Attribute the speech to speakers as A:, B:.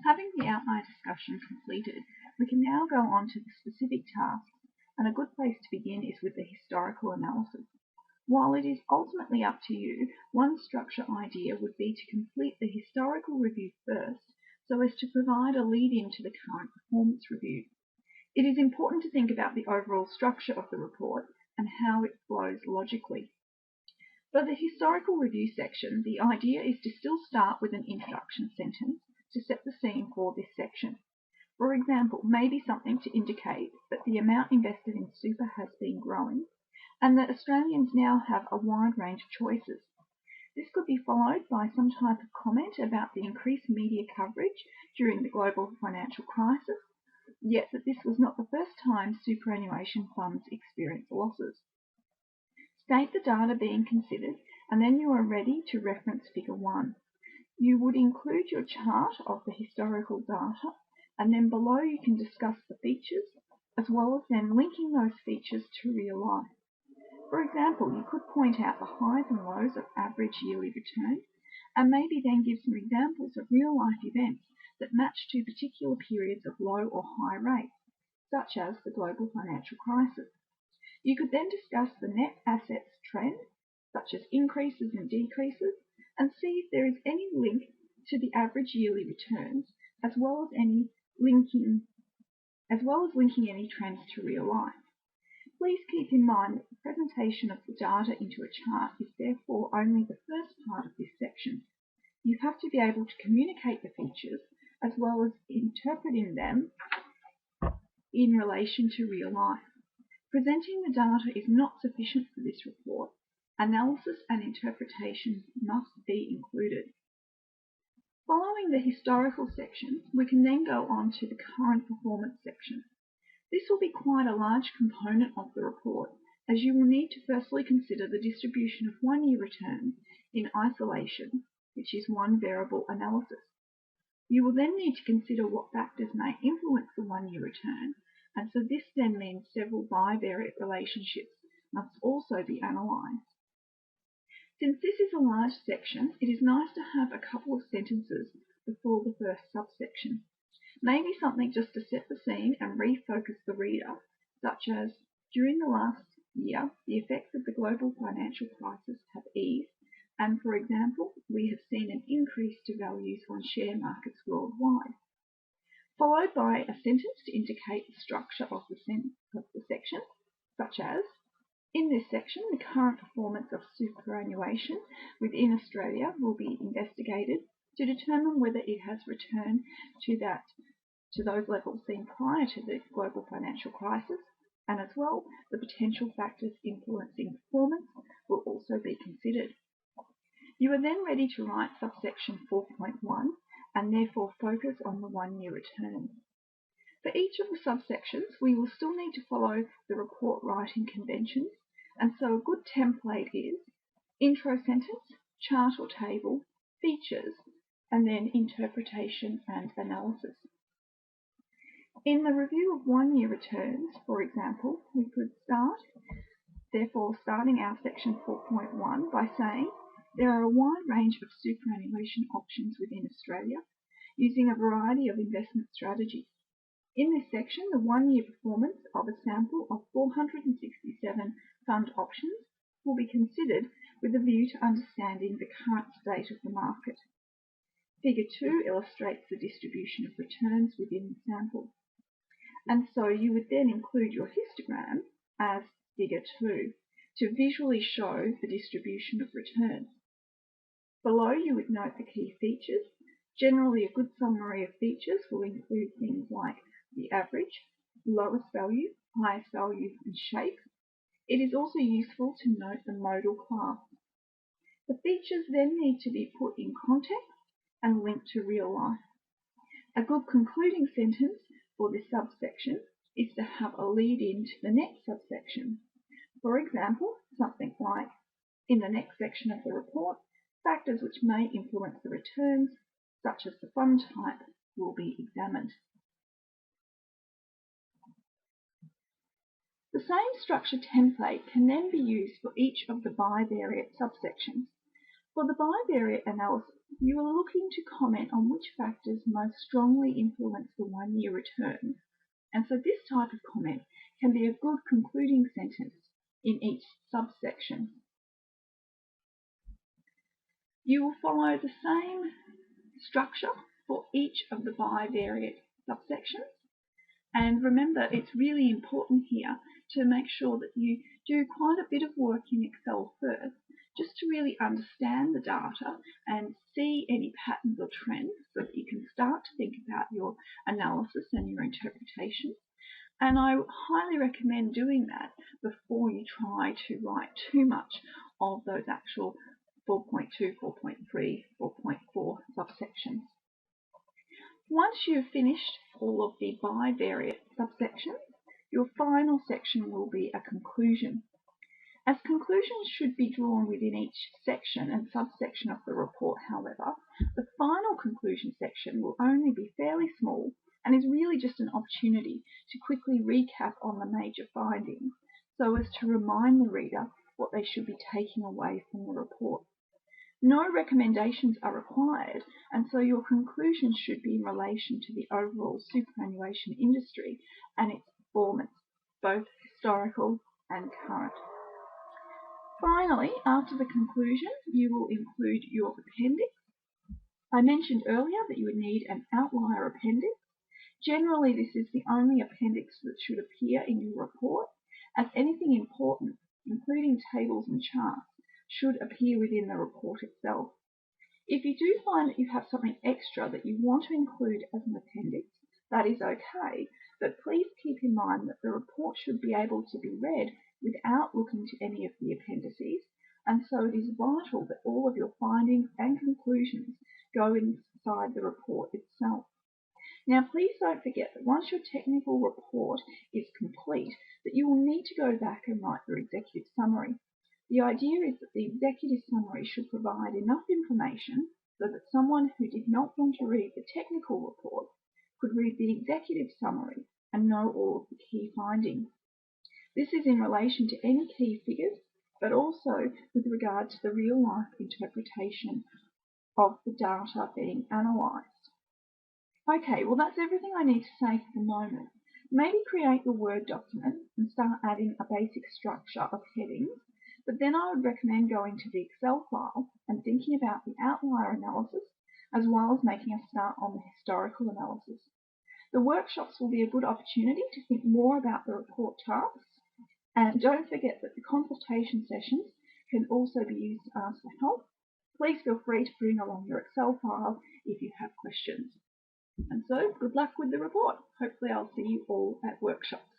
A: Having the outline discussion completed, we can now go on to the specific tasks, and a good place to begin is with the historical analysis. While it is ultimately up to you, one structure idea would be to complete the historical review first so as to provide a lead-in to the current performance review. It is important to think about the overall structure of the report and how it flows logically. For the historical review section, the idea is to still start with an introduction sentence to set the scene for this section. For example, maybe something to indicate that the amount invested in super has been growing and that Australians now have a wide range of choices. This could be followed by some type of comment about the increased media coverage during the global financial crisis, yet that this was not the first time superannuation funds experienced losses. State the data being considered, and then you are ready to reference Figure 1. You would include your chart of the historical data, and then below you can discuss the features, as well as then linking those features to real life. For example, you could point out the highs and lows of average yearly return, and maybe then give some examples of real-life events that match to particular periods of low or high rates, such as the global financial crisis. You could then discuss the net assets trend, such as increases and decreases, and see if there is any link to the average yearly returns, as well as linking any trends to real life. Please keep in mind that the presentation of the data into a chart is therefore only the first part of this section. You have to be able to communicate the features as well as interpreting them in relation to real life. Presenting the data is not sufficient for this report. Analysis and interpretation must be included. Following the historical section, we can then go on to the current performance section. This will be quite a large component of the report, as you will need to firstly consider the distribution of one-year returns in isolation, which is one variable analysis. You will then need to consider what factors may influence the one-year return, and so this then means several bivariate relationships must also be analysed. Since this is a large section, it is nice to have a couple of sentences before the first subsection. Maybe something just to set the scene and refocus the reader, such as, during the last year, the effects of the global financial crisis have eased, and for example, we have seen an increase to values on share markets worldwide. Followed by a sentence to indicate the structure of the section, such as, in this section, the current performance of superannuation within Australia will be investigated to determine whether it has returned to those levels seen prior to the global financial crisis, and as well, the potential factors influencing performance will also be considered. You are then ready to write subsection 4.1 and therefore focus on the one-year returns. For each of the subsections, we will still need to follow the report writing conventions, and so a good template is intro sentence, chart or table, features, and then interpretation and analysis. In the review of one-year returns, for example, we could starting our section 4.1 by saying there are a wide range of superannuation options within Australia using a variety of investment strategies. In this section, the one-year performance of a sample of 467 fund options will be considered with a view to understanding the current state of the market. Figure 2 illustrates the distribution of returns within the sample. And so you would then include your histogram as Figure 2 to visually show the distribution of returns. Below you would note the key features. Generally, a good summary of features will include things like the average, lowest value, highest value, and shape. It is also useful to note the modal class. The features then need to be put in context and linked to real life. A good concluding sentence for this subsection is to have a lead in to the next subsection. For example, something like, in the next section of the report, factors which may influence the returns, such as the fund type, will be examined. The same structure template can then be used for each of the bivariate subsections. For the bivariate analysis, you are looking to comment on which factors most strongly influence the one-year return, and so this type of comment can be a good concluding sentence in each subsection. You will follow the same structure for each of the bivariate subsections. And remember, it's really important here to make sure that you do quite a bit of work in Excel first, just to really understand the data and see any patterns or trends so that you can start to think about your analysis and your interpretation. And I highly recommend doing that before you try to write too much of those actual 4.2, 4.3, 4.4 subsections. Once you've finished all of the bivariate subsections, your final section will be a conclusion. As conclusions should be drawn within each section and subsection of the report, however, the final conclusion section will only be fairly small and is really just an opportunity to quickly recap on the major findings so as to remind the reader what they should be taking away from the report. No recommendations are required, and so your conclusions should be in relation to the overall superannuation industry and its performance, both historical and current. Finally, after the conclusion, you will include your appendix. I mentioned earlier that you would need an outlier appendix. Generally, this is the only appendix that should appear in your report, as anything important, including tables and charts, should appear within the report itself. If you do find that you have something extra that you want to include as an appendix, that is okay, but please keep in mind that the report should be able to be read without looking to any of the appendices, and so it is vital that all of your findings and conclusions go inside the report itself. Now, please don't forget that once your technical report is complete, that you will need to go back and write your executive summary. The idea is that the executive summary should provide enough information so that someone who did not want to read the technical report could read the executive summary and know all of the key findings. This is in relation to any key figures, but also with regard to the real-life interpretation of the data being analysed. Okay, well that's everything I need to say for the moment. Maybe create your Word document and start adding a basic structure of headings, but then I would recommend going to the Excel file and thinking about the outlier analysis, as well as making a start on the historical analysis. The workshops will be a good opportunity to think more about the report tasks, and don't forget that the consultation sessions can also be used to ask for help. Please feel free to bring along your Excel file if you have questions. And so, good luck with the report. Hopefully I'll see you all at workshops.